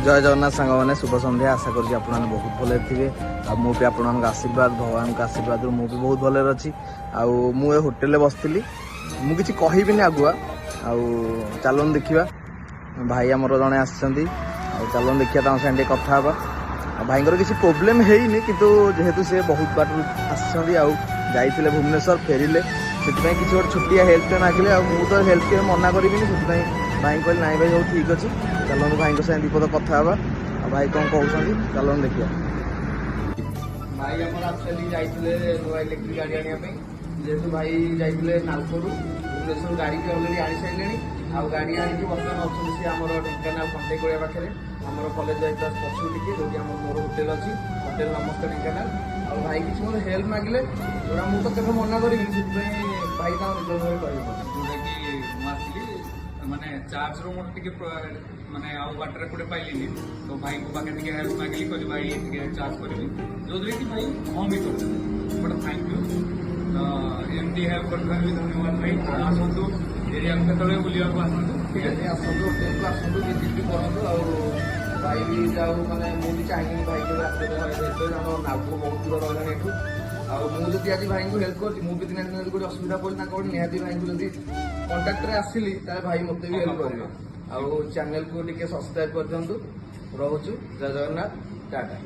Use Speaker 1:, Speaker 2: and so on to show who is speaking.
Speaker 1: जय जगन्नाथ सांग मैंने शुभ सन्ध्या आशा करुँच आप बहुत भले थे मुझे आप आशीर्वाद भगवान का आशीर्वाद मुझे बहुत भले अच्छी आउ होटेल बसती मुझे कहबी आगुआ चलन देखा भाई आमर जड़े आसछंती चलन देखिए सागे कथा भाई किसी प्रोब्लेम है जेहेतु से बहुत बाट आसते भुवनेश्वर फेरिले से किसी गोटे छुट्टिया हेल्प मागिले तो हेल्प के मना करी भाई कहले नाई भाई हो ठीक अच्छे चलन भाई साथ दीपद कथा भाई कौन कहते चलन देखिए भाई आम एक्चुअली जाइए नुआ इलेक्ट्रिक गाड़ी आने जेहेतु भाई जाइए नालकोर भुवनेश्वर गाड़ी भी अलरेडी आनी सारे आ गाड़ी आनी बर्तमान अच्छे सी आम ढेंकानाल खंडेगुड़िया पाखे आम कलेज जाइए पछू टी जो मोर होटेल अच्छी होटेल नमस्ते ढेंकानाल आ भाई किसी मतलब हेल्प मागिले जोड़ा मुझे तो मना करी भाई निज भाई
Speaker 2: जोटा माने चार्ज रो मोटे माने आउ बाटर कोडे पाइलिनी तो भाई को पाके टिके हेल्प मागली कहली भाई टिके चार्ज करबी जोदरे कि भाई हम ही कर बट थैंक यू तो एमडी हेल्प करबा भी धन्यवाद भाई आसंतु एरिया में तळे बुलिया को आसंतु ठीक है
Speaker 1: आसंतु होटेल को आसंतु विजिट भी करंतु और भाई भी जाऊ माने मु भी चाहिए भाई के रास्ते में हम नागपुर बहुत दूर रहलानी एठू मुझे आज भाई को हेल्प कर मुझे दिन गोटे असुविधा पड़े निहाती भाई को जब कंटाक्ट आसली भाई मत भी हेल्प करेंगे आउ चैनल को टी सब्सक्राइब कर दिखाँ रोचु जय जगन्नाथ टाटा।